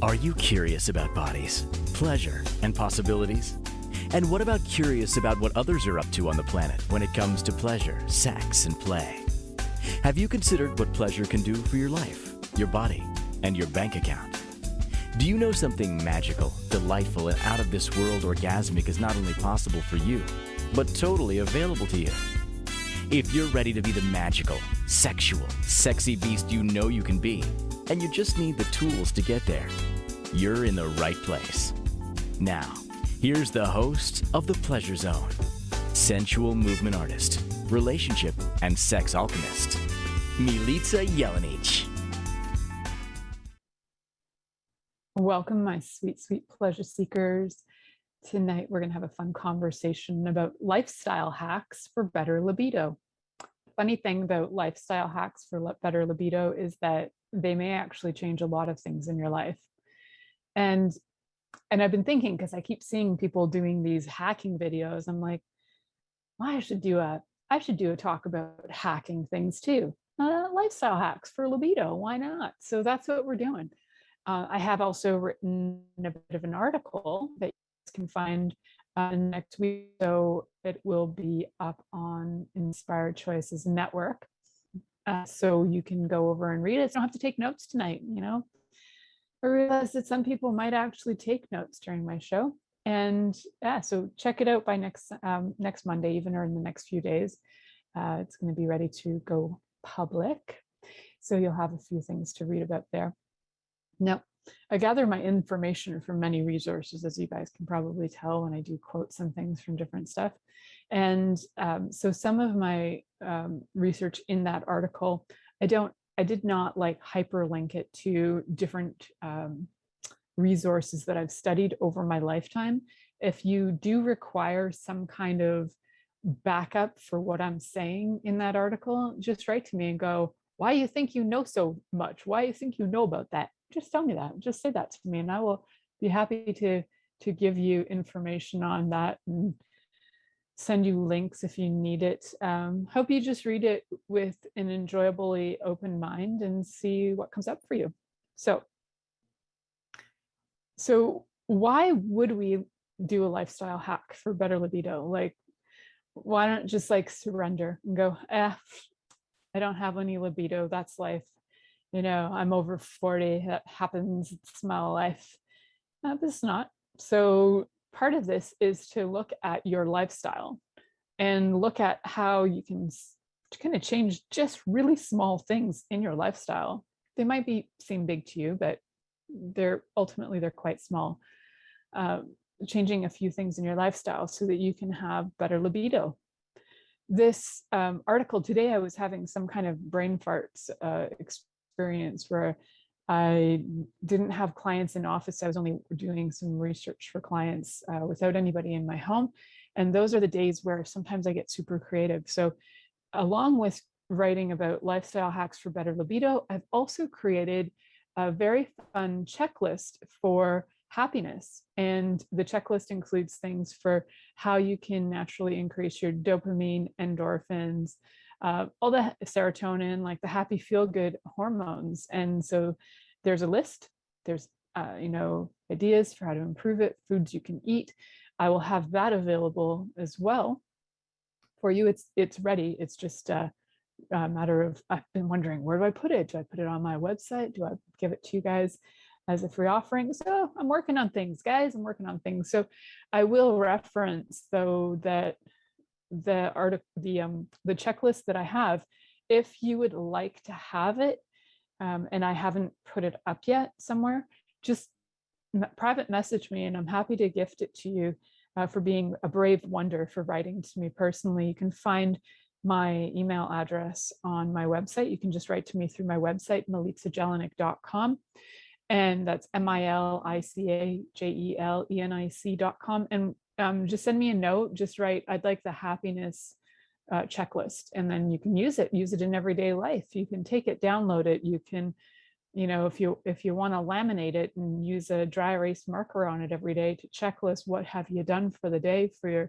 Are you curious about bodies, pleasure, and possibilities? And what about curious about what others are up to on the planet when it comes to pleasure, sex, and play? Have you considered what pleasure can do for your life, your body, and your bank account? Do you know something magical, delightful, and out of this world orgasmic is not only possible for you, but totally available to you? If you're ready to be the magical, sexual, sexy beast you know you can be, and you just need the tools to get there, you're in the right place. Now, here's the host of The Pleasure Zone, sensual movement artist, relationship and sex alchemist, Milica Jelenic. Welcome, my sweet, sweet pleasure seekers. Tonight, we're going to have a fun conversation about lifestyle hacks for better libido. Funny thing about lifestyle hacks for better libido is that they may actually change a lot of things in your life. And I've been thinking, because I keep seeing people doing these hacking videos, I'm like, well, I should do a talk about hacking things too. Lifestyle hacks for libido. Why not? So that's what we're doing. I have also written a bit of an article that you can find next week. So it will be up on Inspired Choices Network. So you can go over and read it. You don't have to take notes tonight, you know. I realize that some people might actually take notes during my show. And yeah, so check it out by next Monday, even, or in the next few days. It's going to be ready to go public. So you'll have a few things to read about there. Now, I gather my information from many resources, as you guys can probably tell when I do quote some things from different stuff. And so some of my research in that article, I did not like hyperlink it to different resources that I've studied over my lifetime. If you do require some kind of backup for what I'm saying in that article, just write to me and go, why do you think you know so much? Why do you think you know about that? Just tell me that. Just say that to me, and I will be happy to give you information on that and send you links if you need it. Hope you just read it with an enjoyably open mind and see what comes up for you. So why would we do a lifestyle hack for better libido? Like, why don't just like surrender and go, I don't have any libido. That's life. You know, I'm over 40. That happens. It's my life. But it's not. So part of this is to look at your lifestyle and look at how you can kind of change just really small things in your lifestyle. They might seem big to you, but they're quite small. Changing a few things in your lifestyle so that you can have better libido. This article today, I was having some kind of brain farts experience where I didn't have clients in office. I was only doing some research for clients without anybody in my home. And those are the days where sometimes I get super creative. So along with writing about lifestyle hacks for better libido, I've also created a very fun checklist for happiness. And the checklist includes things for how you can naturally increase your dopamine, endorphins, all the serotonin, like the happy feel-good hormones. And so there's a list. There's ideas for how to improve it, foods you can eat. I will have that available as well for you. It's ready. It's just a matter of, I've been wondering, where do I put it? Do I put it on my website? Do I give it to you guys as a free offering? So I'm working on things, guys. I'm working on things. So I will reference, though, that the checklist that I have, if you would like to have it, and I haven't put it up yet somewhere, just private message me and I'm happy to gift it to you for being a brave wonder, for writing to me personally. You can find my email address on my website. You can just write to me through my website, milicajelienic.com. And that's MILICAJELENIC.com. And just send me a note, just write, I'd like the happiness checklist. And then you can use it in everyday life. You can take it, download it. You can, if you want to laminate it and use a dry erase marker on it every day to checklist, what have you done for the day for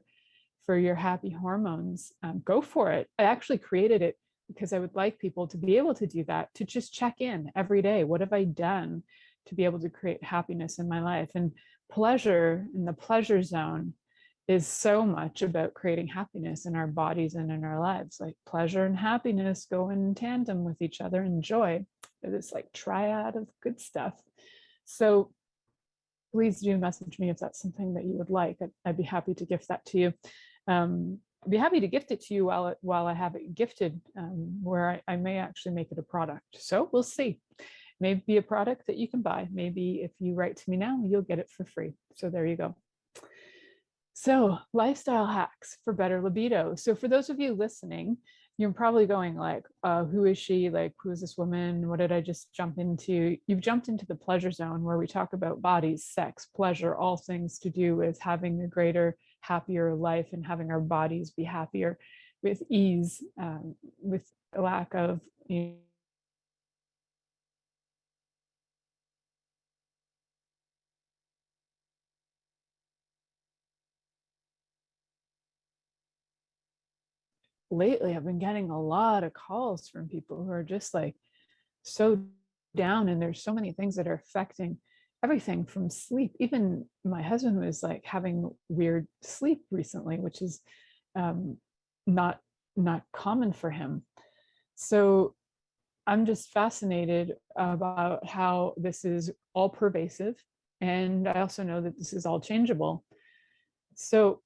your happy hormones, go for it. I actually created it because I would like people to be able to do that, to just check in every day. What have I done to be able to create happiness in my life. And pleasure in the pleasure zone is so much about creating happiness in our bodies and in our lives. Like pleasure and happiness go in tandem with each other, and joy. This like triad of good stuff. So please do message me if that's something that you would like. I'd be happy to gift that to you. I'd be happy to gift it to you while I have it gifted, where I may actually make it a product. So we'll see. Maybe a product that you can buy. Maybe if you write to me now, you'll get it for free. So there you go. So lifestyle hacks for better libido. So for those of you listening, you're probably going like, who is she? Like, who is this woman? What did I just jump into? You've jumped into the pleasure zone, where we talk about bodies, sex, pleasure, all things to do with having a greater, happier life and having our bodies be happier with ease, with a lack of, lately I've been getting a lot of calls from people who are just like so down, and there's so many things that are affecting everything from sleep. Even my husband was like having weird sleep recently, which is not common for him. So I'm just fascinated about how this is all pervasive, and I also know that this is all changeable. So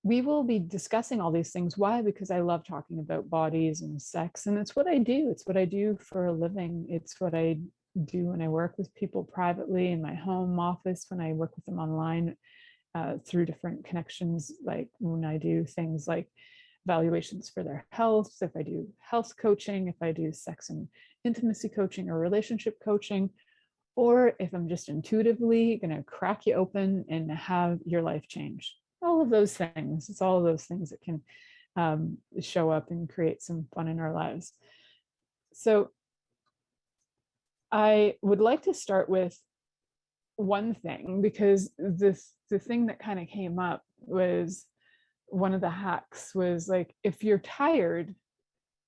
we will be discussing all these things. Why? Because I love talking about bodies and sex, and it's what I do. It's what I do for a living. It's what I do when I work with people privately in my home office, when I work with them online through different connections, like when I do things like evaluations for their health, if I do health coaching, if I do sex and intimacy coaching or relationship coaching, or if I'm just intuitively going to crack you open and have your life change. All of those things. It's all of those things that can show up and create some fun in our lives. So I would like to start with one thing, because the thing that kind of came up was, one of the hacks was like, if you're tired,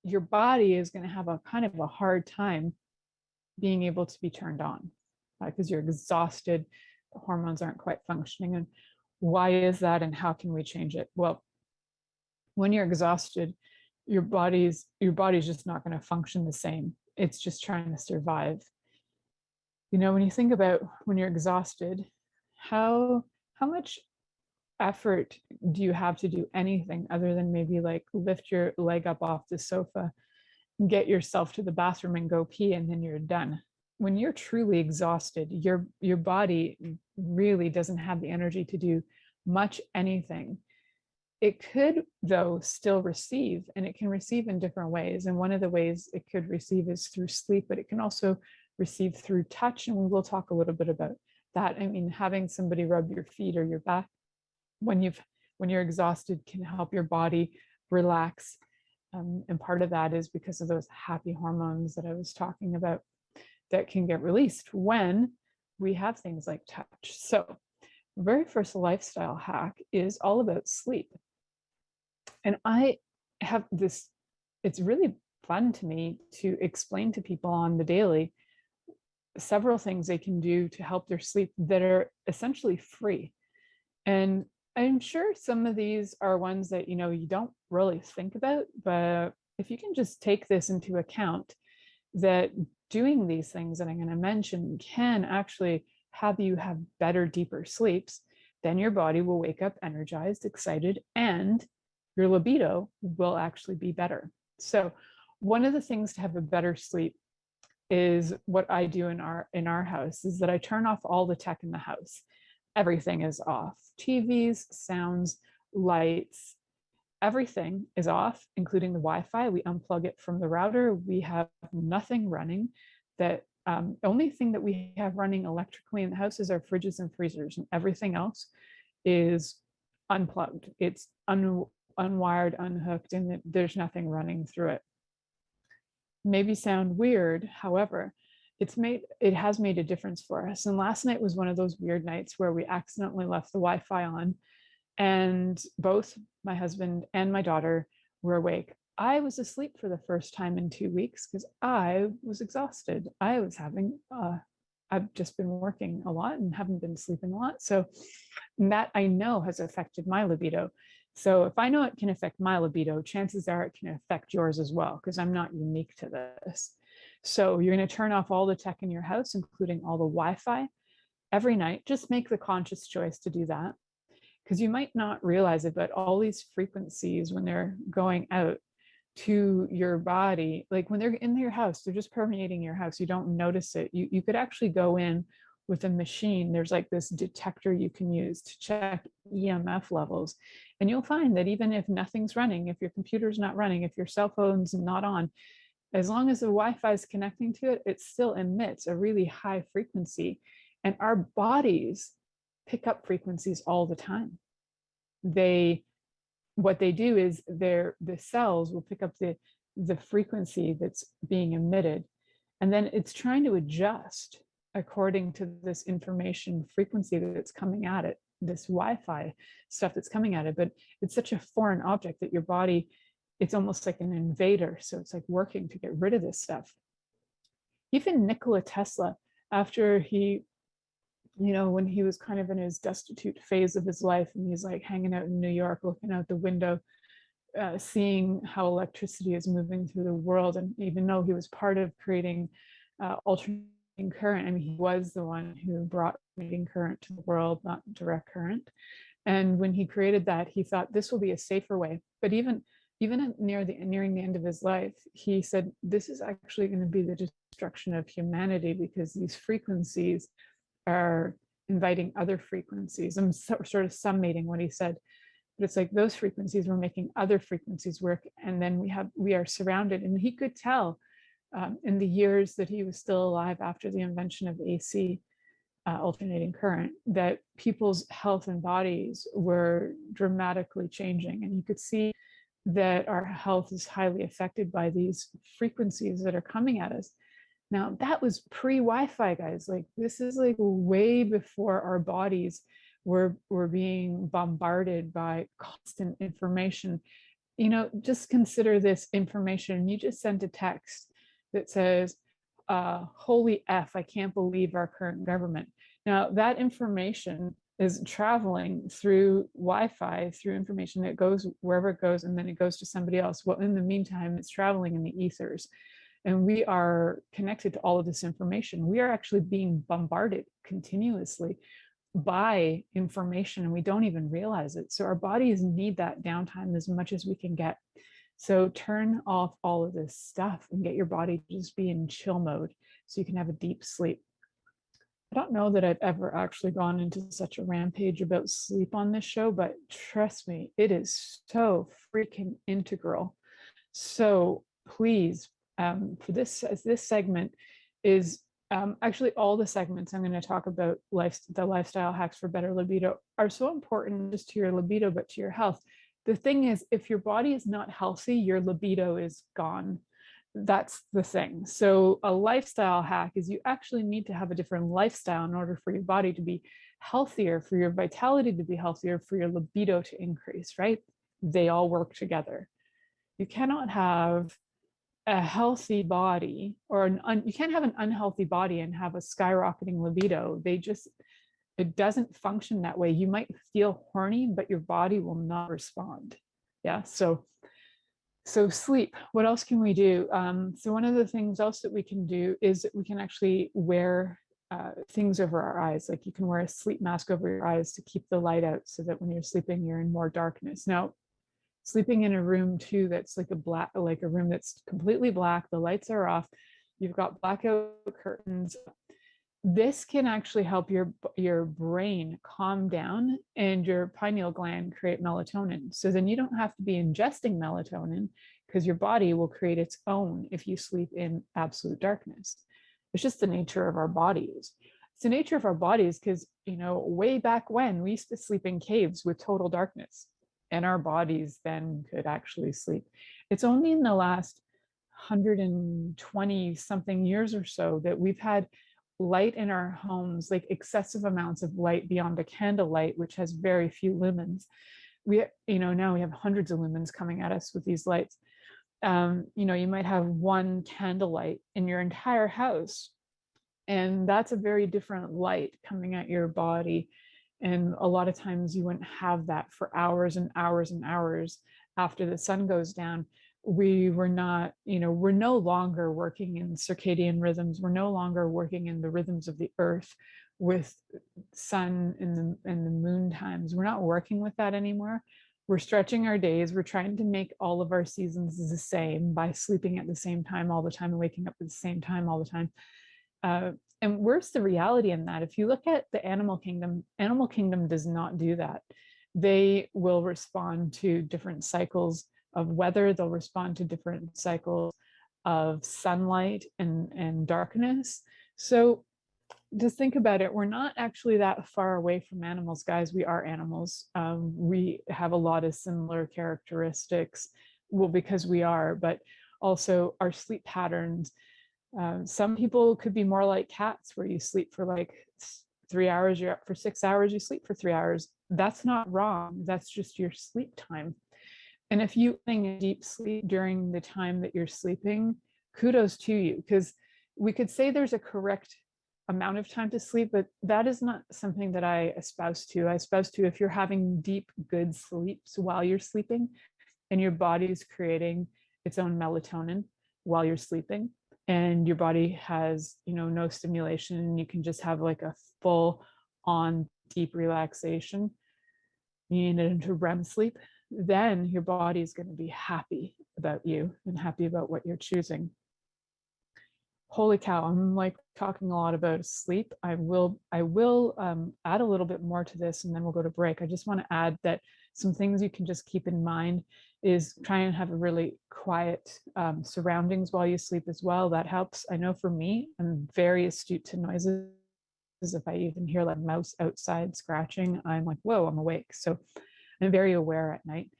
your body is going to have a kind of a hard time being able to be turned on, because you're exhausted, the hormones aren't quite functioning. And why is that, and how can we change it? Well, when you're exhausted, your body's just not going to function the same. It's just trying to survive. You know, when you think about when you're exhausted, how much effort do you have to do anything other than maybe like lift your leg up off the sofa, get yourself to the bathroom and go pee, and then you're done? When you're truly exhausted, your body really doesn't have the energy to do much anything. It could, though, still receive, and it can receive in different ways. And one of the ways it could receive is through sleep, but it can also receive through touch. And we will talk a little bit about that. I mean, having somebody rub your feet or your back when you're exhausted can help your body relax. And part of that is because of those happy hormones that I was talking about that can get released when we have things like touch. So the very first lifestyle hack is all about sleep. And I have this, it's really fun to me to explain to people on the daily several things they can do to help their sleep that are essentially free. And I'm sure some of these are ones that, you know, you don't really think about, but if you can just take this into account, that doing these things that I'm going to mention can actually have you have better, deeper sleeps, then your body will wake up energized, excited, and your libido will actually be better. So one of the things to have a better sleep is what I do in our house, is that I turn off all the tech in the house. Everything is off. TVs, sounds, lights, everything is off, including the Wi-Fi. We unplug it from the router. We have nothing running. The only thing that we have running electrically in the house is our fridges and freezers, and everything else is unplugged. It's unwired, unhooked, and there's nothing running through it. Maybe sound weird, however, it has made a difference for us. And last night was one of those weird nights where we accidentally left the Wi-Fi on, and both my husband and my daughter were awake. I was asleep for the first time in 2 weeks because I was exhausted. I was having I've just been working a lot and haven't been sleeping a lot. So that I know has affected my libido. So if I know it can affect my libido, chances are it can affect yours as well, because I'm not unique to this. So you're going to turn off all the tech in your house, including all the Wi-Fi every night. Just make the conscious choice to do that, because you might not realize it, but all these frequencies, when they're going out to your body, like when they're in your house, they're just permeating your house. You don't notice it. You could actually go in with a machine. There's like this detector you can use to check EMF levels. And you'll find that even if nothing's running, if your computer's not running, if your cell phone's not on, as long as the Wi-Fi is connecting to it, it still emits a really high frequency. And our bodies pick up frequencies all the time. What they do is the cells will pick up the frequency that's being emitted, and then it's trying to adjust according to this information frequency that's coming at it, this Wi-Fi stuff that's coming at it. But it's such a foreign object that your body, it's almost like an invader. So it's like working to get rid of this stuff. Even Nikola Tesla, after he, when he was kind of in his destitute phase of his life, and he's like hanging out in New York, looking out the window, seeing how electricity is moving through the world. And even though he was part of creating alternating current, I mean, he was the one who brought alternating current to the world, not direct current. And when he created that, he thought this will be a safer way. But even nearing the end of his life, he said, this is actually going to be the destruction of humanity, because these frequencies are inviting other frequencies. I'm sort of summating what he said, but it's like those frequencies were making other frequencies work. And then we are surrounded. And he could tell in the years that he was still alive after the invention of AC, alternating current, that people's health and bodies were dramatically changing. And you could see that our health is highly affected by these frequencies that are coming at us. Now, that was pre-Wi-Fi, guys. Like, this is like way before our bodies were being bombarded by constant information. Just consider this information. You just sent a text that says, holy F, I can't believe our current government. Now, that information is traveling through Wi-Fi, through information that goes wherever it goes, and then it goes to somebody else. Well, in the meantime, it's traveling in the ethers. And we are connected to all of this information. We are actually being bombarded continuously by information, and we don't even realize it. So our bodies need that downtime as much as we can get. So turn off all of this stuff and get your body to just be in chill mode so you can have a deep sleep. I don't know that I've ever actually gone into such a rampage about sleep on this show, but trust me, it is so freaking integral. So please, for this segment is actually all the segments I'm going to talk about the lifestyle hacks for better libido are so important, just to your libido, but to your health. The thing is, if your body is not healthy, your libido is gone. That's the thing. So a lifestyle hack is you actually need to have a different lifestyle in order for your body to be healthier, for your vitality to be healthier, for your libido to increase, right? They all work together. You cannot have a healthy body, or you can't have an unhealthy body and have a skyrocketing libido. It doesn't function that way. You might feel horny, but your body will not respond. Yeah. So sleep. What else can we do? So one of the things else that we can do is that we can actually wear things over our eyes. Like, you can wear a sleep mask over your eyes to keep the light out, so that when you're sleeping, you're in more darkness. Now, sleeping in a room too that's like a room that's completely black, the lights are off, you've got blackout curtains, this can actually help your brain calm down and your pineal gland create melatonin. So then you don't have to be ingesting melatonin, because your body will create its own if you sleep in absolute darkness. It's just the nature of our bodies. It's the nature of our bodies because, way back when, we used to sleep in caves with total darkness, and our bodies then could actually sleep. It's only in the last 120 something years or so that we've had light in our homes, like excessive amounts of light beyond a candlelight, which has very few lumens. Now we have hundreds of lumens coming at us with these lights. You might have one candlelight in your entire house, And that's a very different light coming at your body. And a lot of times you wouldn't have that for hours and hours and hours after the sun goes down. We were not, we're no longer working in circadian rhythms. We're no longer working in the rhythms of the earth with sun and the moon times. We're not working with that anymore. We're stretching our days. We're trying to make all of our seasons the same by sleeping at the same time all the time and waking up at the same time all the time. And where's the reality in that? If you look at the animal kingdom does not do that. They will respond to different cycles of weather. They'll respond to different cycles of sunlight and darkness. So just think about it. We're not actually that far away from animals, guys. We are animals. We have a lot of similar characteristics, well, because we are, but also our sleep patterns. Some people could be more like cats, where you sleep for like 3 hours, you're up for 6 hours, you sleep for 3 hours. That's not wrong. That's just your sleep time. And if you're getting a deep sleep during the time that you're sleeping, kudos to you, because we could say there's a correct amount of time to sleep, but that is not something that I espouse to. I espouse to, if you're having deep, good sleeps while you're sleeping and your body is creating its own melatonin while you're sleeping, and your body has, no stimulation, and you can just have like a full on deep relaxation, you need it into REM sleep, then your body is going to be happy about you and happy about what you're choosing. Holy cow, I'm like talking a lot about sleep. I will add a little bit more to this, and then we'll go to break. I just want to add that some things you can just keep in mind is try and have a really quiet surroundings while you sleep as well. That helps. I know for me, I'm very astute to noises. If I even hear like mouse outside scratching, I'm like, whoa, I'm awake. So I'm very aware at night.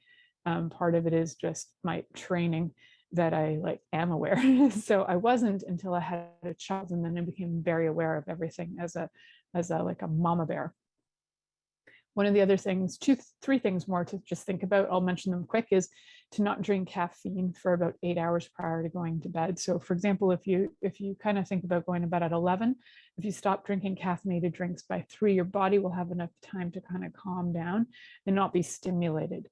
Part of it is just my training that I like am aware. So I wasn't until I had a child, and then I became very aware of everything as a like a mama bear. One of the other things, three things more to just think about, I'll mention them quick, is to not drink caffeine for about 8 hours prior to going to bed. So for example, if you kind of think about going to bed at 11, if you stop drinking caffeinated drinks by 3, your body will have enough time to kind of calm down and not be stimulated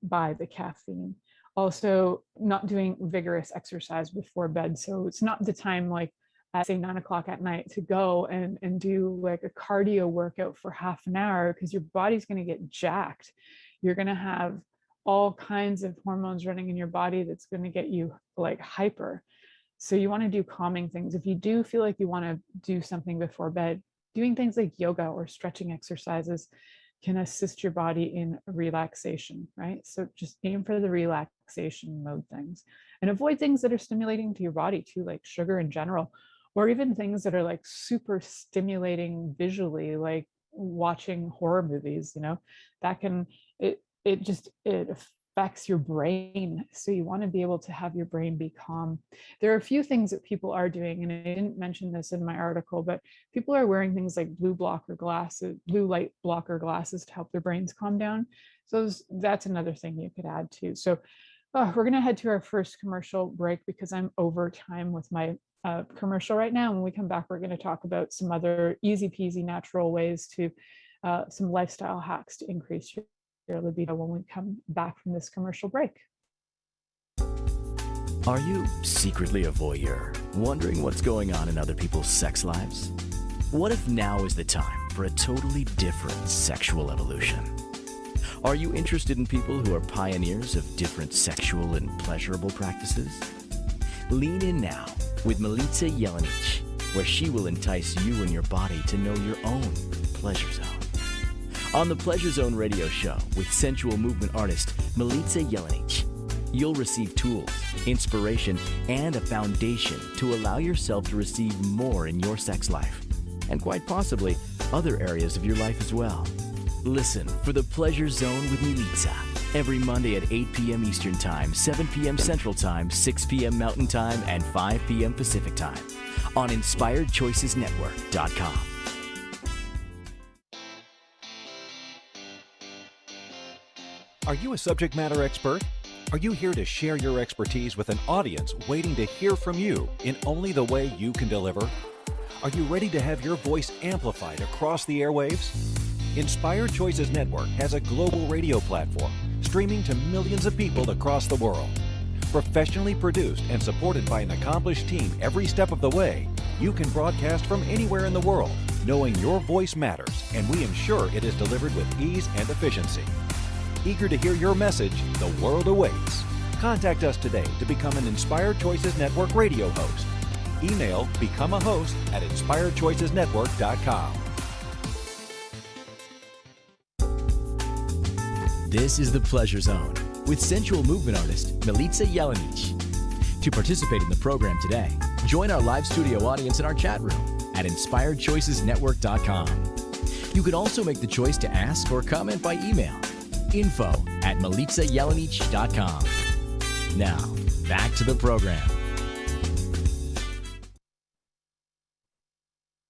by the caffeine. Also, not doing vigorous exercise before bed. So it's not the time, like at say 9 o'clock at night, to go and do like a cardio workout for half an hour, because your body's going to get jacked. You're going to have all kinds of hormones running in your body that's going to get you like hyper. So you want to do calming things. If you do feel like you want to do something before bed, doing things like yoga or stretching exercises can assist your body in relaxation, right? So just aim for the relaxation mode things, and avoid things that are stimulating to your body too, like sugar in general, or even things that are like super stimulating visually, like watching horror movies, that can, it affects your brain. So you want to be able to have your brain be calm. There are a few things that people are doing, and I didn't mention this in my article, but people are wearing things like blue light blocker glasses to help their brains calm down. So that's another thing you could add too. So we're going to head to our first commercial break because I'm over time with my commercial right now. When we come back, we're going to talk about some other easy peasy natural ways to some lifestyle hacks to increase your libido when we come back from this commercial break. Are you secretly a voyeur, wondering what's going on in other people's sex lives? What if now is the time for a totally different sexual evolution? Are you interested in people who are pioneers of different sexual and pleasurable practices? Lean in now with Milica Jelenic, where she will entice you and your body to know your own pleasure zone. On the Pleasure Zone radio show with sensual movement artist Milica Jelenic, you'll receive tools, inspiration, and a foundation to allow yourself to receive more in your sex life, and quite possibly other areas of your life as well. Listen for the Pleasure Zone with Milica every Monday at 8 p.m. Eastern Time, 7 p.m. Central Time, 6 p.m. Mountain Time, and 5 p.m. Pacific Time on InspiredChoicesNetwork.com. Are you a subject matter expert? Are you here to share your expertise with an audience waiting to hear from you in only the way you can deliver? Are you ready to have your voice amplified across the airwaves? Inspired Choices Network has a global radio platform streaming to millions of people across the world. Professionally produced and supported by an accomplished team every step of the way, you can broadcast from anywhere in the world, knowing your voice matters, and we ensure it is delivered with ease and efficiency. Eager to hear your message, the world awaits. Contact us today to become an Inspired Choices Network radio host. Email become a host at inspiredchoicesnetwork.com. This is The Pleasure Zone with sensual movement artist Milica Jelenic. To participate in the program today, join our live studio audience in our chat room at inspiredchoicesnetwork.com. You can also make the choice to ask or comment by email, info@milicajelenic.com. Now, back to the program.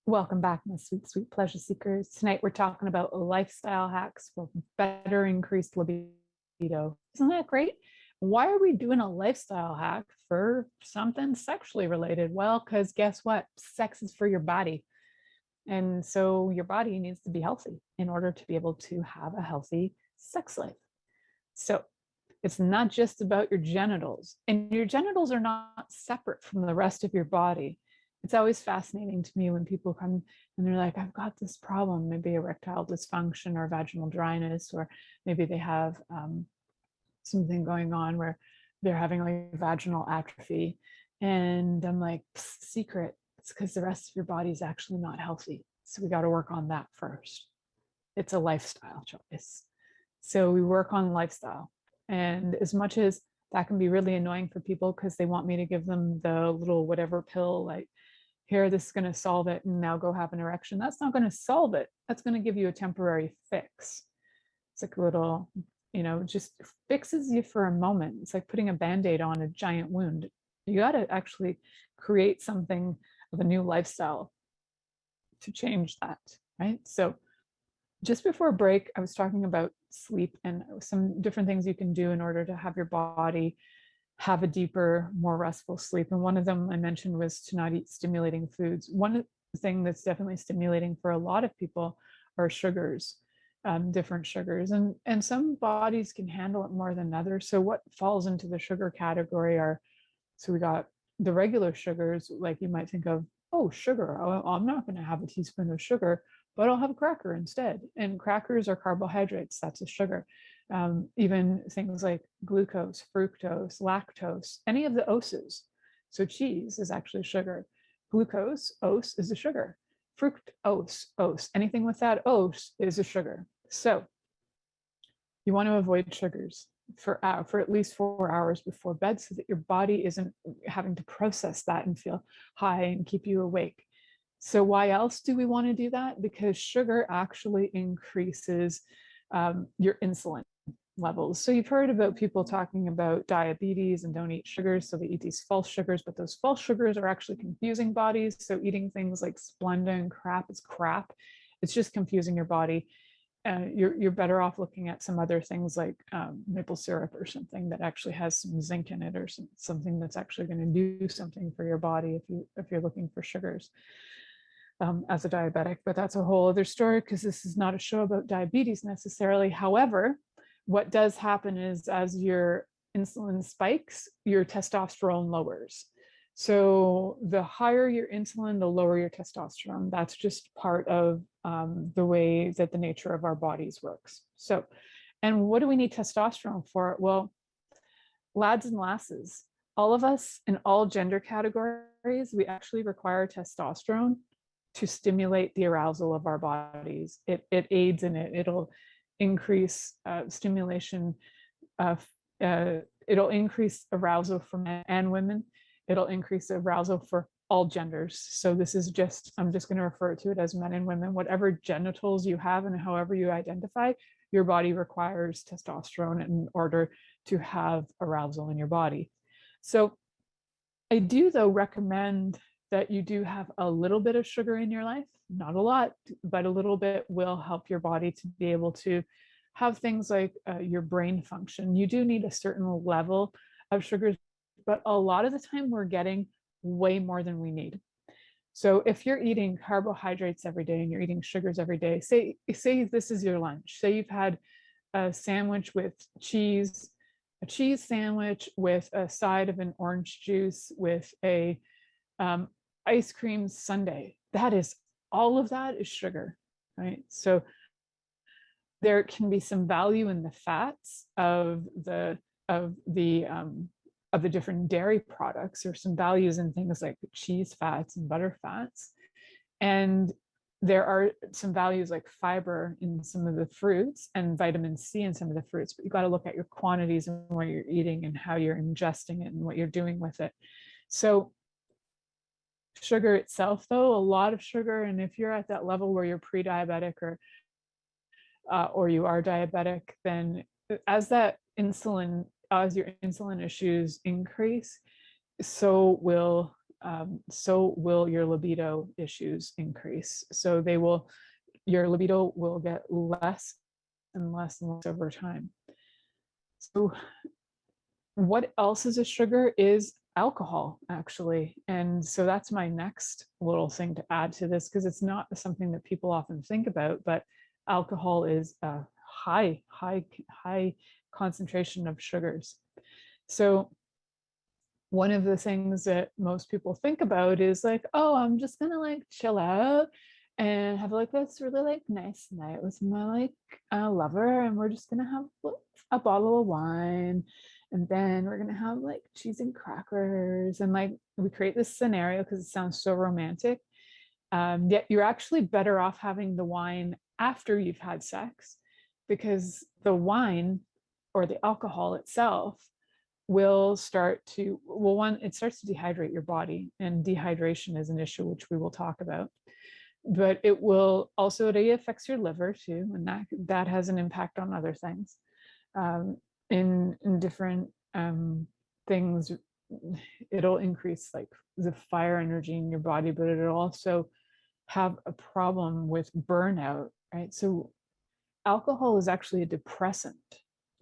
Welcome back, my sweet, sweet pleasure seekers. Tonight we're talking about lifestyle hacks for better increased libido. Isn't that great? Why are we doing a lifestyle hack for something sexually related? Well, because guess what? Sex is for your body. And so your body needs to be healthy in order to be able to have a healthy sex life. So it's not just about your genitals, and your genitals are not separate from the rest of your body. It's always fascinating to me when people come and they're like, I've got this problem, maybe erectile dysfunction or vaginal dryness, or maybe they have something going on where they're having like vaginal atrophy. And I'm like, secret, it's because the rest of your body is actually not healthy. So we got to work on that first. It's a lifestyle choice. So we work on lifestyle. And as much as that can be really annoying for people because they want me to give them the little whatever pill, like, here, this is going to solve it, and now go have an erection. That's not going to solve it. That's going to give you a temporary fix. It's like a little, just fixes you for a moment. It's like putting a Band-Aid on a giant wound. You got to actually create something of a new lifestyle to change that, right? So just before break, I was talking about sleep and some different things you can do in order to have your body have a deeper, more restful sleep. And one of them I mentioned was to not eat stimulating foods. One thing that's definitely stimulating for a lot of people are sugars, different sugars. And some bodies can handle it more than others. So what falls into the sugar category are, so we got the regular sugars, like you might think of, oh, sugar. Oh, I'm not going to have a teaspoon of sugar, but I'll have a cracker instead. And crackers are carbohydrates. That's a sugar. Even things like glucose, fructose, lactose, any of the oses. So cheese is actually sugar. Glucose, ose, is a sugar. Fructose, ose, anything with that ose is a sugar. So you want to avoid sugars for at least 4 hours before bed so that your body isn't having to process that and feel high and keep you awake. So why else do we want to do that? Because sugar actually increases your insulin levels. So you've heard about people talking about diabetes and don't eat sugars. So they eat these false sugars, but those false sugars are actually confusing bodies. So eating things like Splenda and crap is crap. It's just confusing your body. You're better off looking at some other things like maple syrup or something that actually has some zinc in it, or something that's actually going to do something for your body if you're looking for sugars. As a diabetic, but that's a whole other story because this is not a show about diabetes necessarily. However, what does happen is as your insulin spikes, your testosterone lowers. So the higher your insulin, the lower your testosterone. That's just part of the way that the nature of our bodies works. So, and what do we need testosterone for? Well, lads and lasses, all of us in all gender categories, we actually require testosterone to stimulate the arousal of our bodies. It aids in it. It'll increase stimulation. It'll increase arousal for men and women. It'll increase arousal for all genders. So this is just, I'm just going to refer to it as men and women. Whatever genitals you have and however you identify, your body requires testosterone in order to have arousal in your body. So I do, though, recommend that you do have a little bit of sugar in your life, not a lot, but a little bit will help your body to be able to have things like your brain function. You do need a certain level of sugars, but a lot of the time we're getting way more than we need. So if you're eating carbohydrates every day and you're eating sugars every day, say this is your lunch. Say you've had a sandwich with cheese, a cheese sandwich with a side of an orange juice with a ice cream sundae. That is, all of that is sugar, right? So there can be some value in the fats of the different dairy products, or some values in things like cheese fats and butter fats. And there are some values like fiber in some of the fruits and vitamin C in some of the fruits, but you got to look at your quantities and what you're eating and how you're ingesting it and what you're doing with it. So sugar itself, though, a lot of sugar, and if you're at that level where you're pre-diabetic or you are diabetic, then as your insulin issues increase, so will your libido issues increase. So your libido will get less and less and less over time. So what else is a sugar is alcohol, actually. And so that's my next little thing to add to this, because it's not something that people often think about, but alcohol is a high concentration of sugars. So one of the things that most people think about is like, oh, I'm just gonna like chill out and have like this really like nice night with my like lover, and we're just gonna have a bottle of wine, and then we're gonna have like cheese and crackers, and like we create this scenario because it sounds so romantic. Yet you're actually better off having the wine after you've had sex, because the wine or the alcohol itself will start to, well, one, it starts to dehydrate your body, and dehydration is an issue which we will talk about. But it will also, it affects your liver too, and that has an impact on other things. In different things, it'll increase like the fire energy in your body, but it'll also have a problem with burnout, right? So alcohol is actually a depressant,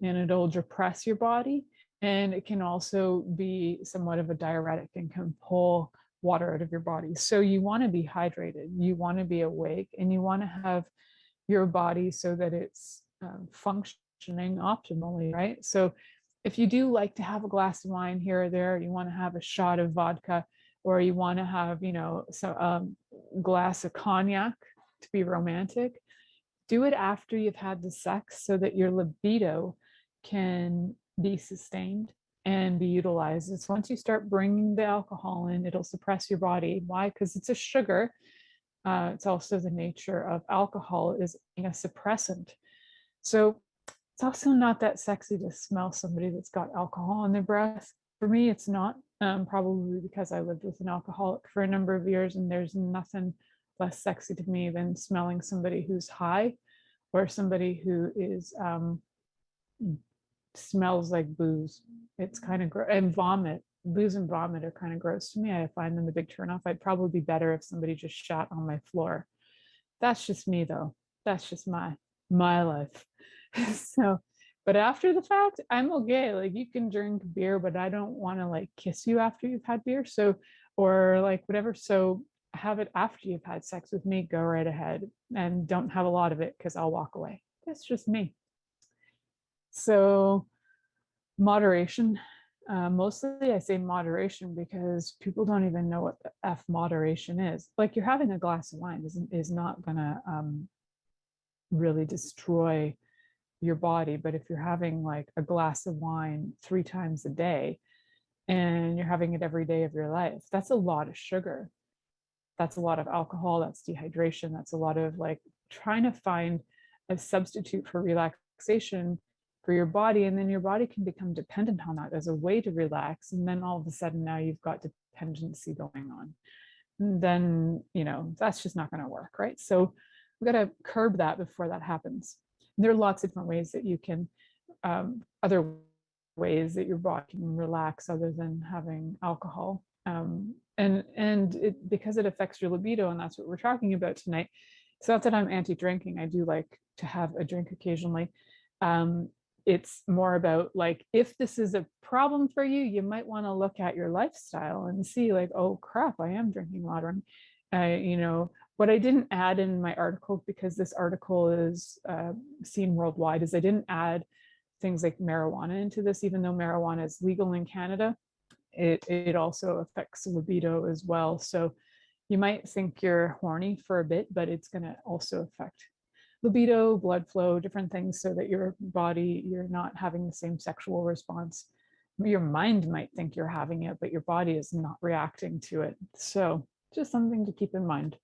and it'll depress your body, and it can also be somewhat of a diuretic and can pull water out of your body. So you want to be hydrated, you want to be awake, and you want to have your body so that it's functioning optimally, right? So if you do like to have a glass of wine here or there, you want to have a shot of vodka, or you want to have, glass of cognac to be romantic, do it after you've had the sex so that your libido can be sustained and be utilized. And so once you start bringing the alcohol in, it'll suppress your body. Why? Because it's a sugar. It's also the nature of alcohol is being a suppressant. So it's also not that sexy to smell somebody that's got alcohol in their breath. For me, it's not, probably because I lived with an alcoholic for a number of years, and there's nothing less sexy to me than smelling somebody who's high, or somebody who is smells like booze. It's kind of gross. And vomit, booze and vomit are kind of gross to me. I find them a big turnoff. I'd probably be better if somebody just shat on my floor. That's just me, though. That's just my life. So, but after the fact, I'm okay. Like, you can drink beer, but I don't want to like kiss you after you've had beer. So, or like whatever. So have it after you've had sex with me, go right ahead, and don't have a lot of it because I'll walk away. That's just me. So moderation, mostly I say moderation because people don't even know what the F moderation is. Like, you're having a glass of wine is not gonna really destroy your body. But if you're having like a glass of wine 3 times a day and you're having it every day of your life, that's a lot of sugar. That's a lot of alcohol, that's dehydration, that's a lot of like trying to find a substitute for relaxation for your body, and then your body can become dependent on that as a way to relax, and then all of a sudden now you've got dependency going on. And then, that's just not going to work, right? So we've got to curb that before that happens. And there are lots of different ways that you can, other ways that your body can relax other than having alcohol. And it, because it affects your libido, and that's what we're talking about tonight. It's not that I'm anti-drinking. I do like to have a drink occasionally. It's more about like, if this is a problem for you, you might want to look at your lifestyle and see like, oh crap, I am drinking a lot. What I didn't add in my article, because this article is seen worldwide, is I didn't add things like marijuana into this. Even though marijuana is legal in Canada, it also affects libido as well. So you might think you're horny for a bit, but it's going to also affect libido, blood flow, different things, so that your body, you're not having the same sexual response. Your mind might think you're having it, but your body is not reacting to it. So just something to keep in mind.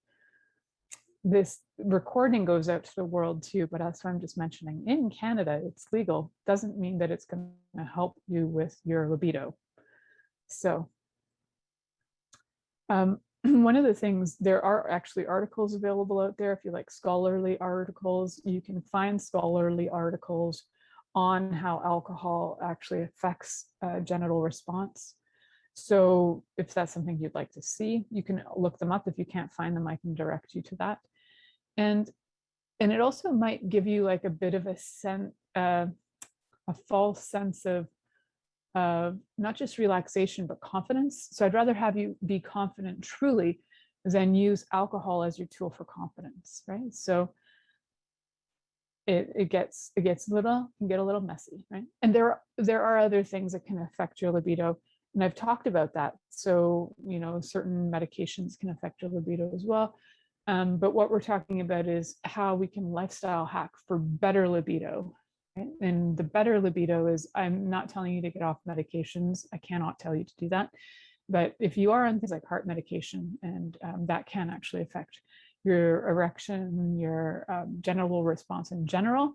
This recording goes out to the world too, but that's what I'm just mentioning. In Canada, it's legal. Doesn't mean that it's going to help you with your libido. So one of the things, there are actually articles available out there. If you like scholarly articles, you can find scholarly articles on how alcohol actually affects genital response. So if that's something you'd like to see, you can look them up. If you can't find them, I can direct you to that. And it also might give you like a bit of a false sense of not just relaxation, but confidence. So I'd rather have you be confident truly than use alcohol as your tool for confidence, right? So it gets a little messy, right? And there are other things that can affect your libido, and I've talked about that. So certain medications can affect your libido as well. But what we're talking about is how we can lifestyle hack for better libido. Right? And the better libido is, I'm not telling you to get off medications. I cannot tell you to do that. But if you are on things like heart medication, and that can actually affect your erection, your genital response in general,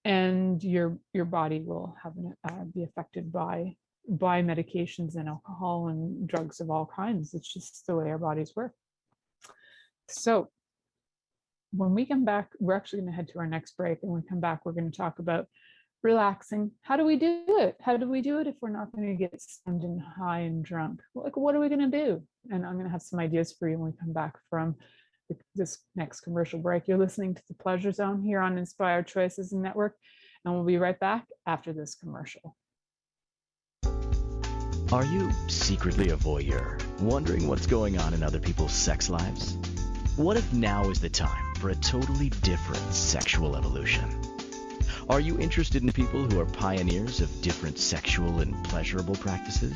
and your body will be affected by medications and alcohol and drugs of all kinds. It's just the way our bodies work. So when we come back, we're actually going to head to our next break. And when we come back, we're going to talk about relaxing. How do we do it? How do we do it if we're not going to get stoned and high and drunk? Like, what are we going to do? And I'm going to have some ideas for you when we come back from this next commercial break. You're listening to The Pleasure Zone here on Inspired Choices Network, and we'll be right back after this commercial. Are you secretly a voyeur, wondering what's going on in other people's sex lives? What if now is the time for a totally different sexual evolution? Are you interested in people who are pioneers of different sexual and pleasurable practices?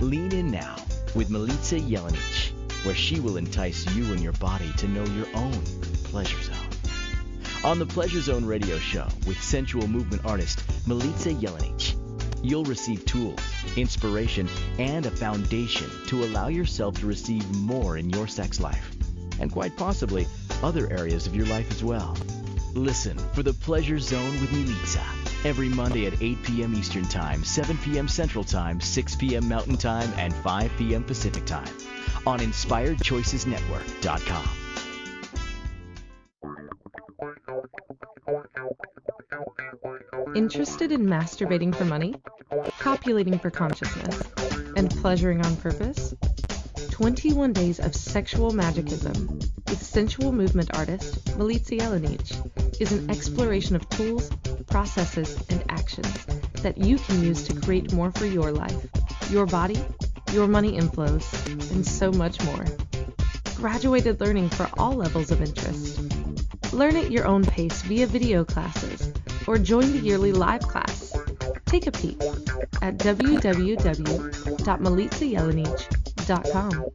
Lean in now with Milica Jelenic, where she will entice you and your body to know your own pleasure zone. On the Pleasure Zone radio show with sensual movement artist Milica Jelenic, you'll receive tools, inspiration, and a foundation to allow yourself to receive more in your sex life, and quite possibly other areas of your life as well. Listen for The Pleasure Zone with Milica every Monday at 8 p.m. Eastern Time, 7 p.m. Central Time, 6 p.m. Mountain Time, and 5 p.m. Pacific Time on InspiredChoicesNetwork.com. Interested in masturbating for money, copulating for consciousness, and pleasuring on purpose? 21 Days of Sexual Magicism with sensual movement artist Milica Jelenic is an exploration of tools, processes, and actions that you can use to create more for your life, your body, your money inflows, and so much more. Graduated learning for all levels of interest. Learn at your own pace via video classes or join the yearly live class. Take a peek at www.milicajelenic.com.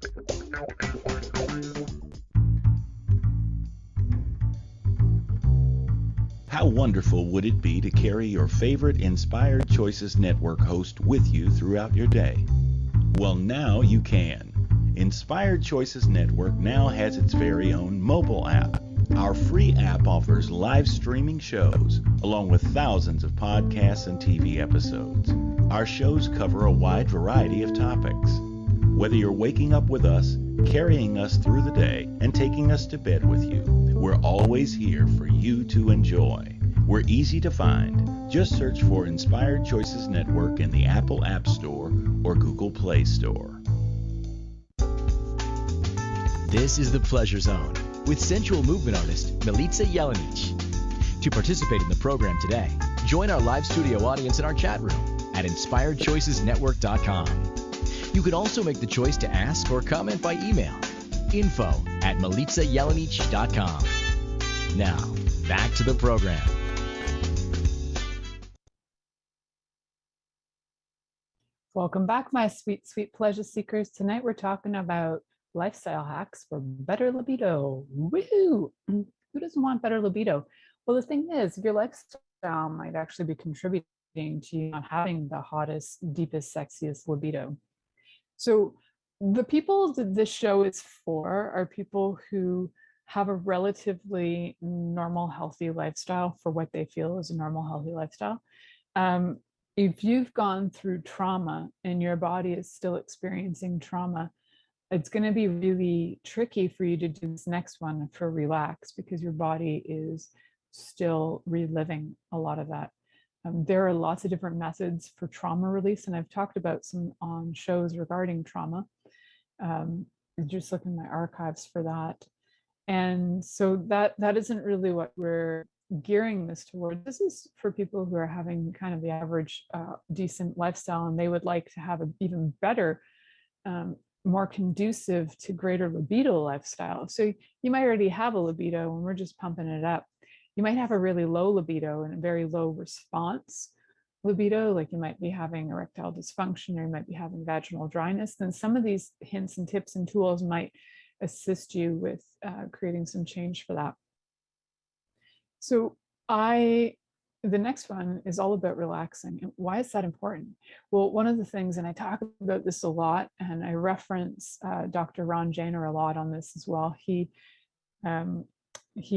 How wonderful would it be to carry your favorite Inspired Choices Network host with you throughout your day? Well, now you can. Inspired Choices Network now has its very own mobile app. Our free app offers live streaming shows, along with thousands of podcasts and TV episodes. Our shows cover a wide variety of topics. Whether you're waking up with us, carrying us through the day, and taking us to bed with you, we're always here for you to enjoy. We're easy to find. Just search for Inspired Choices Network in the Apple App Store or Google Play Store. This is The Pleasure Zone with sensual movement artist Milica Jelenic. To participate in the program today, join our live studio audience in our chat room at InspiredChoicesNetwork.com. You can also make the choice to ask or comment by email. info@milicajelenic.com. Now, back to the program. Welcome back, my sweet, sweet pleasure seekers. Tonight we're talking about lifestyle hacks for better libido. Woohoo! Who doesn't want better libido? Well, the thing is, your lifestyle might actually be contributing to you not having the hottest, deepest, sexiest libido. So the people that this show is for are people who have a relatively normal, healthy lifestyle for what they feel is a normal, healthy lifestyle. If you've gone through trauma and your body is still experiencing trauma, it's going to be really tricky for you to do this next one for relax, because your body is still reliving a lot of that. There are lots of different methods for trauma release, and I've talked about some on shows regarding trauma. Just look in my archives for that. And so that isn't really what we're gearing this toward. This is for people who are having kind of the average decent lifestyle, and they would like to have an even better, more conducive to greater libido lifestyle. So you might already have a libido and we're just pumping it up. You might have a really low libido and a very low response libido, like you might be having erectile dysfunction or you might be having vaginal dryness. Then some of these hints and tips and tools might assist you with creating some change for that. So the next one is all about relaxing. And why is that important? Well, one of the things, and I talk about this a lot, and I reference Dr. Ron Janer a lot on this as well. He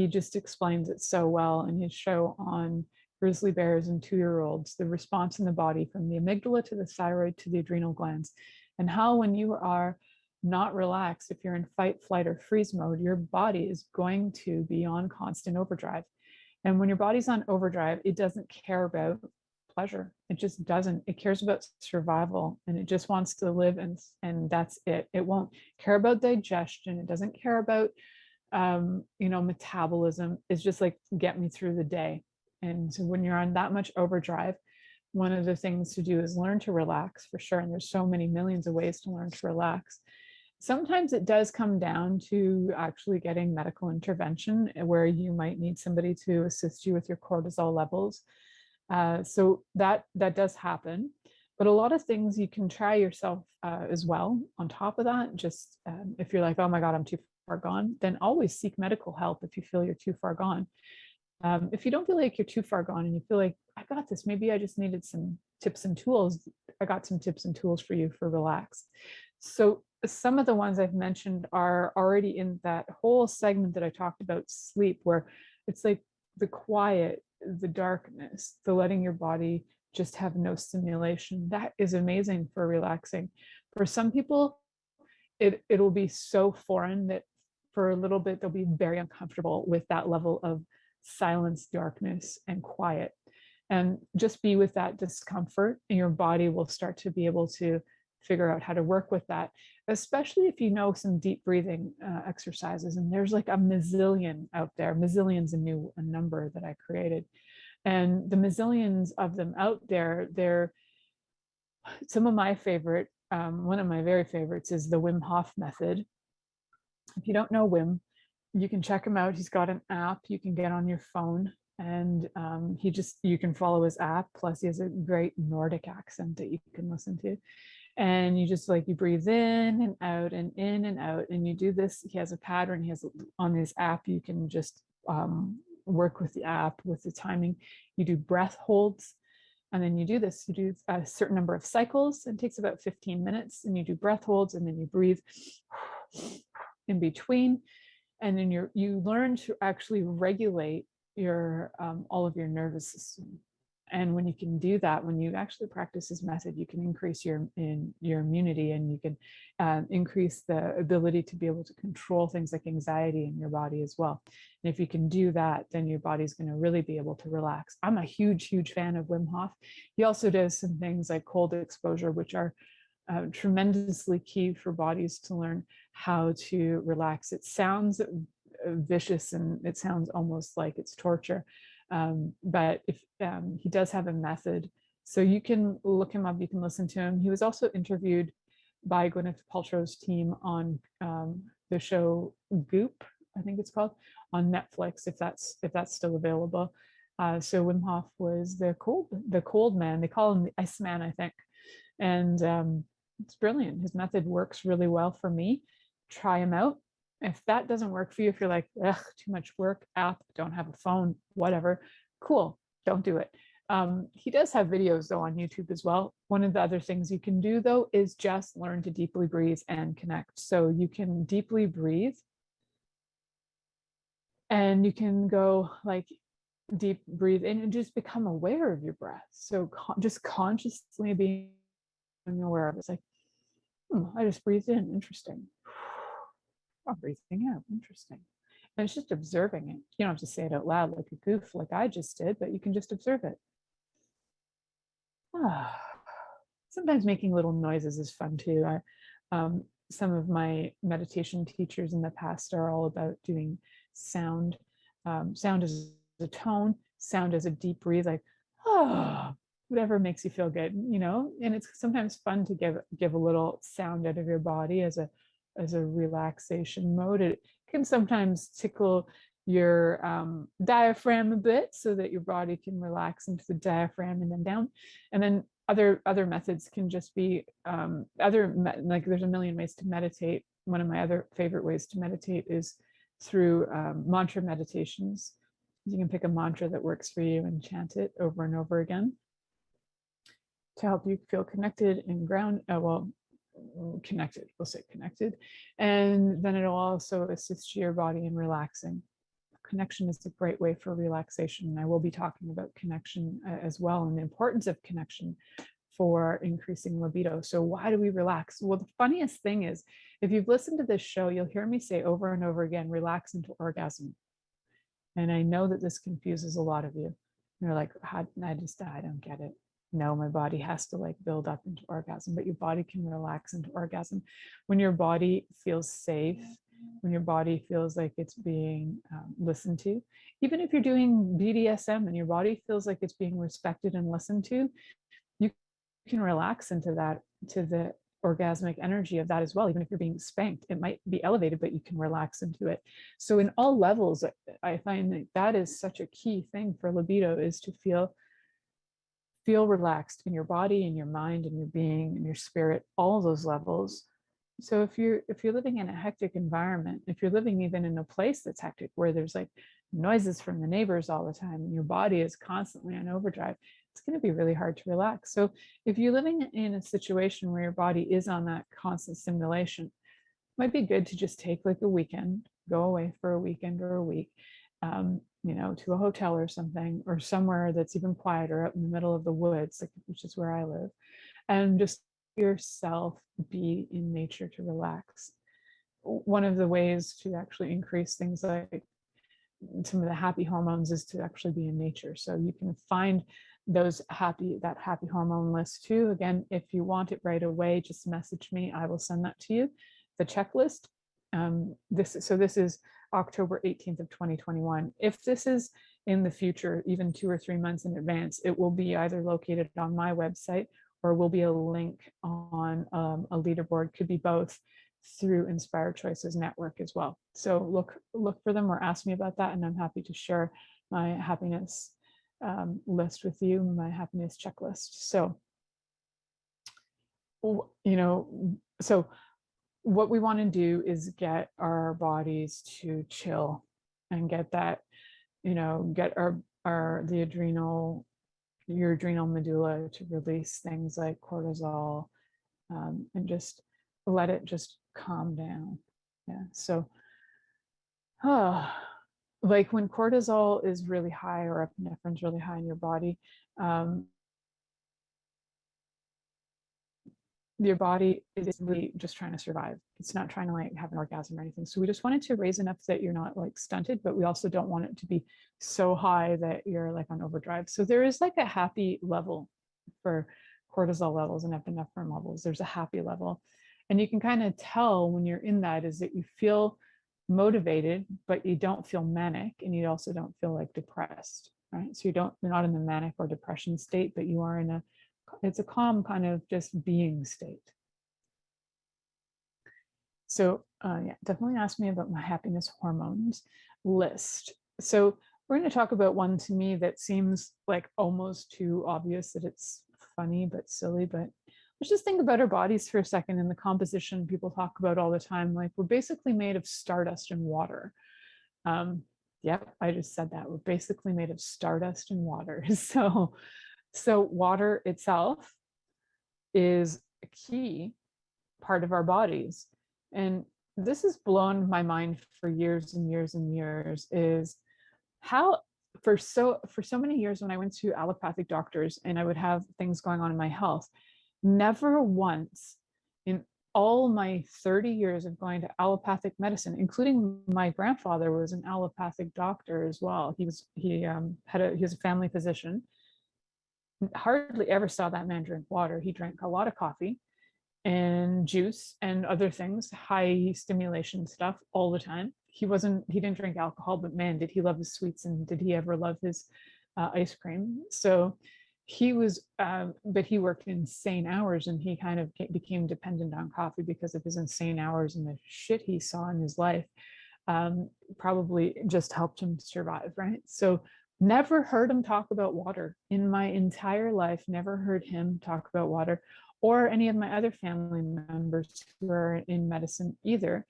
just explains it so well in his show on grizzly bears and 2-year-olds, the response in the body from the amygdala to the thyroid to the adrenal glands, and how when you are not relaxed, if you're in fight, flight, or freeze mode, your body is going to be on constant overdrive. And when your body's on overdrive, it doesn't care about pleasure. It just doesn't. It cares about survival, and it just wants to live, and that's it. It won't care about digestion. It doesn't care about metabolism. It's just like, get me through the day. And so when you're on that much overdrive, one of the things to do is learn to relax, for sure. And there's so many millions of ways to learn to relax. Sometimes it does come down to actually getting medical intervention, where you might need somebody to assist you with your cortisol levels. So that does happen. But a lot of things you can try yourself as well. On top of that, just if you're like, oh my God, I'm too far gone, then always seek medical help if you feel you're too far gone. If you don't feel like you're too far gone and you feel like, I got this, maybe I just needed some tips and tools, I got some tips and tools for you for relax. So some of the ones I've mentioned are already in that whole segment that I talked about, sleep, where it's like the quiet, the darkness, the letting your body just have no stimulation. That is amazing for relaxing. For some people, it'll be so foreign that for a little bit, they'll be very uncomfortable with that level of silence, darkness, and quiet. And just be with that discomfort, and your body will start to be able to figure out how to work with that, especially if you know some deep breathing exercises. And there's like a mazillion out there. Mazillion's a number that I created. And the mazillions of them out there, they're some of my favorite. One of my very favorites is the Wim Hof method. If you don't know Wim, you can check him out. He's got an app you can get on your phone, and you can follow his app. Plus he has a great Nordic accent that you can listen to. And you just you breathe in and out and in and out. And you do this. He has a pattern. He has on his app, you can just work with the app with the timing. You do breath holds. And then you do this. You do a certain number of cycles. It takes about 15 minutes. And you do breath holds, and then you breathe in between. And then you learn to actually regulate your all of your nervous system. And when you can do that, when you actually practice this method, you can increase your immunity, and you can increase the ability to be able to control things like anxiety in your body as well. And if you can do that, then your body's going to really be able to relax. I'm a huge, huge fan of Wim Hof. He also does some things like cold exposure, which are tremendously key for bodies to learn how to relax. It sounds vicious, and it sounds almost like it's torture. But if he does have a method, so you can look him up, you can listen to him. He was also interviewed by Gwyneth Paltrow's team on the show Goop, I think it's called, on Netflix, if that's still available. So Wim Hof was the cold man. They call him the Iceman, I think. And it's brilliant. His method works really well for me. Try him out. If that doesn't work for you, if you're like, ugh, too much work, app, don't have a phone, whatever, cool, don't do it. He does have videos though on YouTube as well. One of the other things you can do though is just learn to deeply breathe and connect. So you can deeply breathe and you can go like deep breathe in and just become aware of your breath. So just consciously being aware of it. It's like, I just breathed in, interesting. I'm breathing out, interesting. And it's just observing it. You don't have to say it out loud like a goof like I just did, but you can just observe it. Sometimes making little noises is fun too. Some of my meditation teachers in the past are all about doing sound. Sound as a tone, sound as a deep breathe, like, whatever makes you feel good, you know. And it's sometimes fun to give a little sound out of your body as a relaxation mode. It can sometimes tickle your diaphragm a bit so that your body can relax into the diaphragm and then down. And then other methods can just be like there's a million ways to meditate. One of my other favorite ways to meditate is through mantra meditations. You can pick a mantra that works for you and chant it over and over again to help you feel connected and connected, we'll say connected. And then it'll also assist your body in relaxing. Connection is a great way for relaxation. And I will be talking about connection as well, and the importance of connection for increasing libido. So why do we relax? Well, the funniest thing is, if you've listened to this show, you'll hear me say over and over again, relax into orgasm. And I know that this confuses a lot of you. You're like, I don't get it. No, my body has to like build up into orgasm, but your body can relax into orgasm. When your body feels safe, when your body feels like it's being listened to, even if you're doing BDSM and your body feels like it's being respected and listened to, you can relax into that, to the orgasmic energy of that as well. Even if you're being spanked, it might be elevated, but you can relax into it. So in all levels, I find that is such a key thing for libido, is to feel relaxed in your body, in your mind, in your being, in your spirit, all those levels. So if you're living in a hectic environment, if you're living even in a place that's hectic, where there's like noises from the neighbors all the time and your body is constantly on overdrive, it's going to be really hard to relax. So if you're living in a situation where your body is on that constant stimulation, it might be good to just take like a weekend, go away for a weekend or a week, to a hotel or something, or somewhere that's even quieter, out in the middle of the woods, like, which is where I live, and just yourself be in nature to relax. One of the ways to actually increase things like some of the happy hormones is to actually be in nature. So you can find that happy hormone list too. Again, if you want it right away, just message me. I will send that to you. The checklist. This is October 18th of 2021. If this is in the future, even 2 or 3 months in advance, it will be either located on my website or will be a link on a leaderboard. Could be both, through Inspired Choices Network as well. So look for them or ask me about that, and I'm happy to share my happiness list with you, my happiness checklist. So, so what we want to do is get our bodies to chill and get that, get your adrenal medulla to release things like cortisol, and just let it just calm down. Yeah. So, like when cortisol is really high or epinephrine's really high in your body, your body is really just trying to survive. It's not trying to like have an orgasm or anything. So we just want it to raise enough that you're not like stunted, but we also don't want it to be so high that you're like on overdrive. So there is like a happy level for cortisol levels and epinephrine levels. There's a happy level. And you can kind of tell when you're in that is that you feel motivated, but you don't feel manic, and you also don't feel like depressed, right? So you're not in the manic or depression state, but you are it's a calm kind of just being state. So yeah, definitely ask me about my happiness hormones list. So we're going to talk about one to me that seems like almost too obvious that it's funny but silly, but let's just think about our bodies for a second and the composition people talk about all the time. Like, we're basically made of stardust and water. Yep, I just said that. We're basically made of stardust and water. So water itself is a key part of our bodies. And this has blown my mind for years and years and years, is how for so many years when I went to allopathic doctors and I would have things going on in my health, never once in all my 30 years of going to allopathic medicine, including my grandfather was an allopathic doctor as well. He was a family physician. Hardly ever saw that man drink water. He drank a lot of coffee and juice and other things, high stimulation stuff all the time. He didn't drink alcohol, but man, did he love his sweets, and did he ever love his ice cream. So he was, but he worked insane hours, and he kind of became dependent on coffee because of his insane hours and the shit he saw in his life. Probably just helped him survive, right? So never heard him talk about water in my entire life, never heard him talk about water, or any of my other family members who are in medicine either,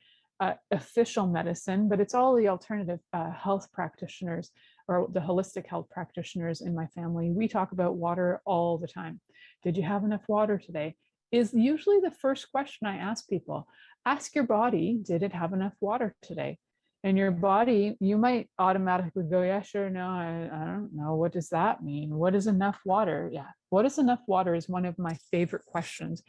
official medicine, but it's all the alternative health practitioners or the holistic health practitioners in my family. We talk about water all the time. Did you have enough water today? Is usually the first question I ask people. Ask your body, did it have enough water today? And your body, you might automatically go, yeah, sure, no, I don't know. What does that mean? What is enough water? Yeah, what is enough water is one of my favorite questions.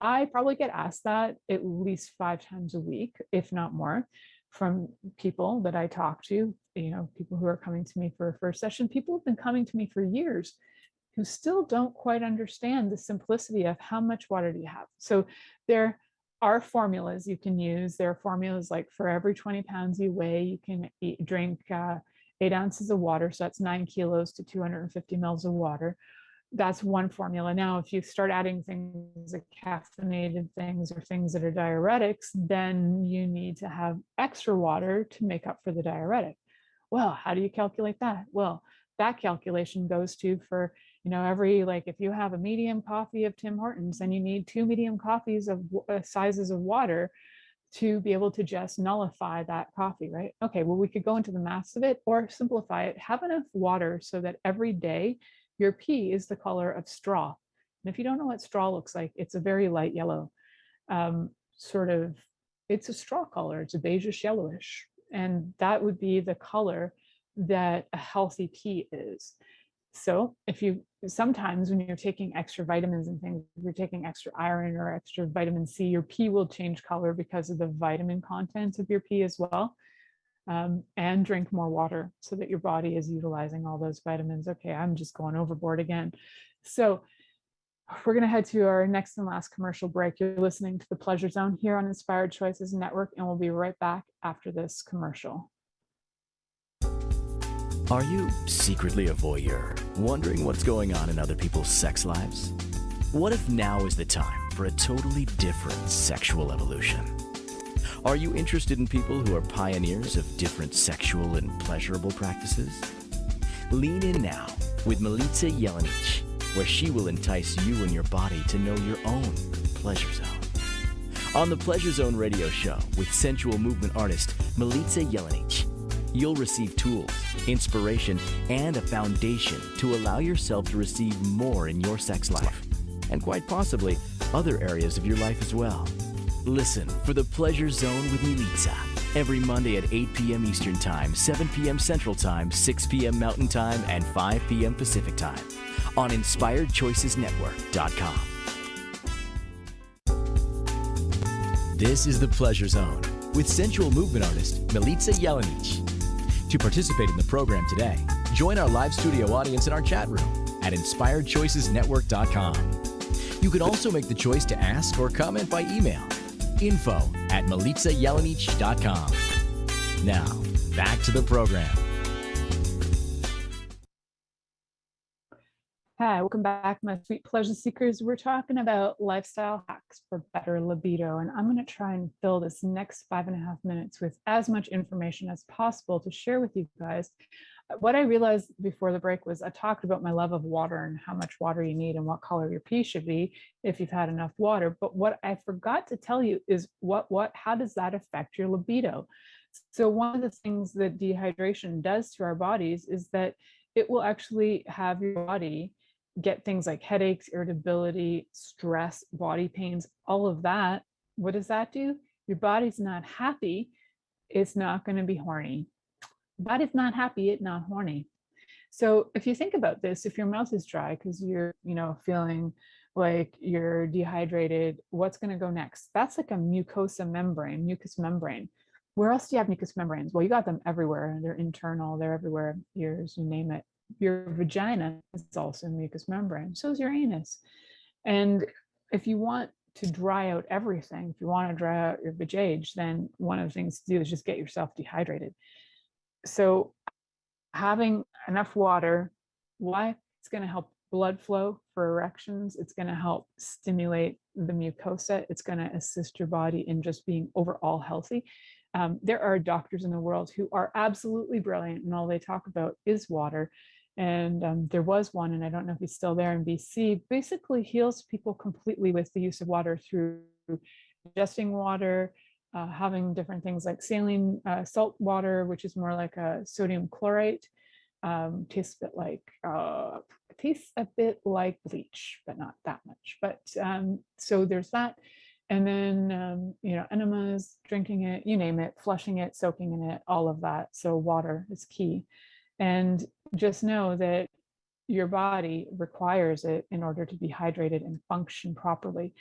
I probably get asked that at least 5 times a week, if not more, from people that I talk to, people who are coming to me for a first session. People have been coming to me for years who still don't quite understand the simplicity of how much water do you have. So there are formulas you can use. There are formulas like for every 20 pounds you weigh, you can drink 8 ounces of water. So that's 9 kilos to 250 mils of water. That's one formula. Now, if you start adding things like caffeinated things or things that are diuretics, then you need to have extra water to make up for the diuretic. Well, how do you calculate that? Well, that calculation goes to for, every, like, if you have a medium coffee of Tim Hortons, then you need 2 medium coffees of sizes of water to be able to just nullify that coffee, right? Okay, well, we could go into the maths of it or simplify it. Have enough water so that every day your pee is the color of straw. And if you don't know what straw looks like, it's a very light yellow, it's a straw color. It's a beigeish yellowish. And that would be the color that a healthy pee is. So sometimes when you're taking extra vitamins and things, if you're taking extra iron or extra vitamin C, your pee will change color because of the vitamin content of your pee as well. And drink more water so that your body is utilizing all those vitamins. Okay, I'm just going overboard again. So we're going to head to our next and last commercial break. You're listening to The Pleasure Zone here on Inspired Choices Network, and we'll be right back after this commercial. Are you secretly a voyeur, wondering what's going on in other people's sex lives? What if now is the time for a totally different sexual evolution? Are you interested in people who are pioneers of different sexual and pleasurable practices? Lean in now with Milica Jelenic, where she will entice you and your body to know your own pleasure zone. On the Pleasure Zone radio show with sensual movement artist Milica Jelenic, you'll receive tools, inspiration, and a foundation to allow yourself to receive more in your sex life, and quite possibly other areas of your life as well. Listen for The Pleasure Zone with Milica every Monday at 8 p.m. Eastern Time, 7 p.m. Central Time, 6 p.m. Mountain Time, and 5 p.m. Pacific Time on InspiredChoicesNetwork.com. This is The Pleasure Zone with sensual movement artist Milica Jelenic. To participate in the program today, join our live studio audience in our chat room at InspiredChoicesNetwork.com. You can also make the choice to ask or comment by email. info@milicajelenic.com. Now, back to the program. Hi, welcome back, my sweet pleasure seekers. We're talking about lifestyle hacks for better libido, and I'm going to try and fill this next 5.5 minutes with as much information as possible to share with you guys. What I realized before the break was I talked about my love of water and how much water you need and what color your pee should be if you've had enough water. But what I forgot to tell you is how does that affect your libido? So one of the things that dehydration does to our bodies is that it will actually have your body get things like headaches, irritability, stress, body pains, all of that. What does that do? Your body's not happy. It's not going to be horny. Body's not happy, it's not horny. So if you think about this, if your mouth is dry because you're, feeling like you're dehydrated, what's going to go next? That's like a mucous membrane. Where else do you have mucous membranes? Well, you got them everywhere. They're internal, they're everywhere, ears, you name it. Your vagina is also a mucous membrane. So is your anus. And if you want to dry out everything, if you want to dry out your vajayjay, then one of the things to do is just get yourself dehydrated. So having enough water, why? It's going to help blood flow for erections. It's going to help stimulate the mucosa. It's going to assist your body in just being overall healthy. There are doctors in the world who are absolutely brilliant, and all they talk about is water. And there was one, and I don't know if he's still there in BC, basically heals people completely with the use of water through ingesting water, having different things like saline salt water, which is more like a sodium chlorate, tastes a bit like bleach, but not that much. But so there's that. And then, enemas, drinking it, you name it, flushing it, soaking in it, all of that. So water is key. And just know that your body requires it in order to be hydrated and function properly.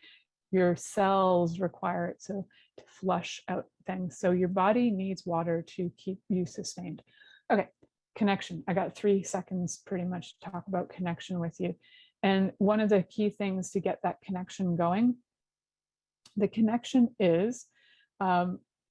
Your cells require it to flush out things. So your body needs water to keep you sustained. Okay, connection. I got 3 seconds pretty much to talk about connection with you. And one of the key things to get that connection going, the connection is,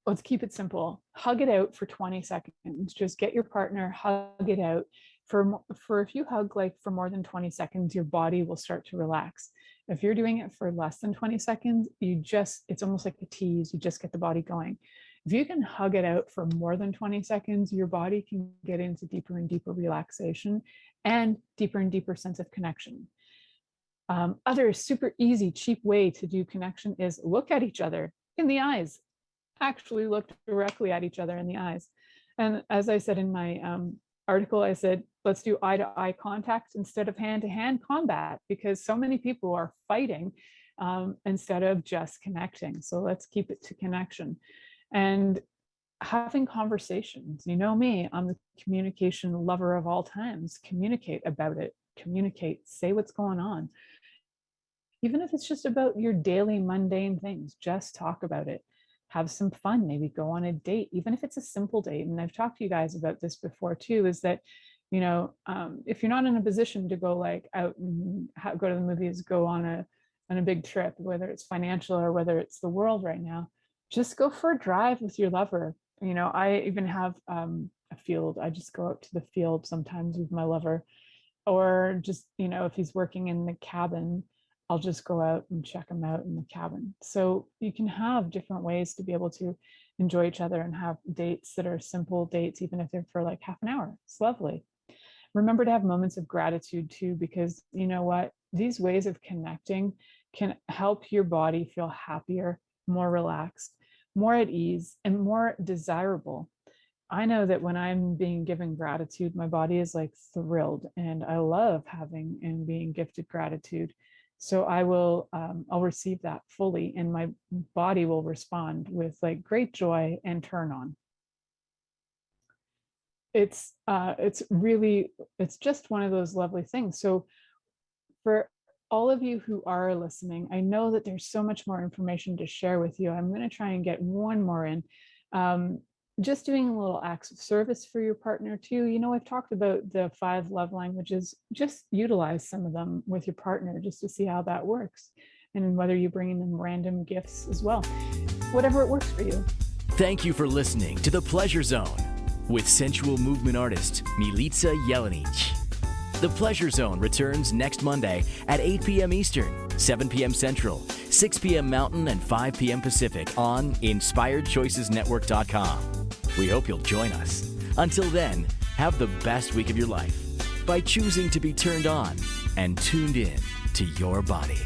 let's keep it simple. Hug it out for 20 seconds. Just get your partner, hug it out. For if you hug like for more than 20 seconds, your body will start to relax. If you're doing it for less than 20 seconds, it's almost like a tease. You just get the body going. If you can hug it out for more than 20 seconds, your body can get into deeper and deeper relaxation and deeper sense of connection. Other super easy, cheap way to do connection is look at each other in the eyes. Actually look directly at each other in the eyes. And as I said in my article, I said, let's do eye-to-eye contact instead of hand-to-hand combat, because so many people are fighting instead of just connecting. So let's keep it to connection. And having conversations. You know me, I'm the communication lover of all times. Communicate about it. Communicate. Say what's going on. Even if it's just about your daily mundane things, just talk about it. Have some fun, maybe go on a date, even if it's a simple date. And I've talked to you guys about this before too, is that, if you're not in a position to go like out and go to the movies, go on a big trip, whether it's financial or whether it's the world right now, just go for a drive with your lover. I even have a field. I just go out to the field sometimes with my lover, or just, if he's working in the cabin, I'll just go out and check him out in the cabin. So you can have different ways to be able to enjoy each other and have dates that are simple dates, even if they're for like half an hour. It's lovely. Remember to have moments of gratitude too, because you know what? These ways of connecting can help your body feel happier, more relaxed, more at ease, and more desirable. I know that when I'm being given gratitude, my body is like thrilled, and I love having and being gifted gratitude. So I'll receive that fully, and my body will respond with like great joy and turn on. It's just one of those lovely things. So for all of you who are listening, I know that there's so much more information to share with you. I'm going to try and get one more in. Just doing a little acts of service for your partner too. I've talked about the 5 love languages. Just utilize some of them with your partner just to see how that works, and whether you're bringing them random gifts as well. Whatever it works for you. Thank you for listening to The Pleasure Zone with sensual movement artist Milica Jelenic. The Pleasure Zone returns next Monday at 8 p.m. Eastern, 7 p.m. Central, 6 p.m. Mountain, and 5 p.m. Pacific on InspiredChoicesNetwork.com. We hope you'll join us. Until then, have the best week of your life by choosing to be turned on and tuned in to your body.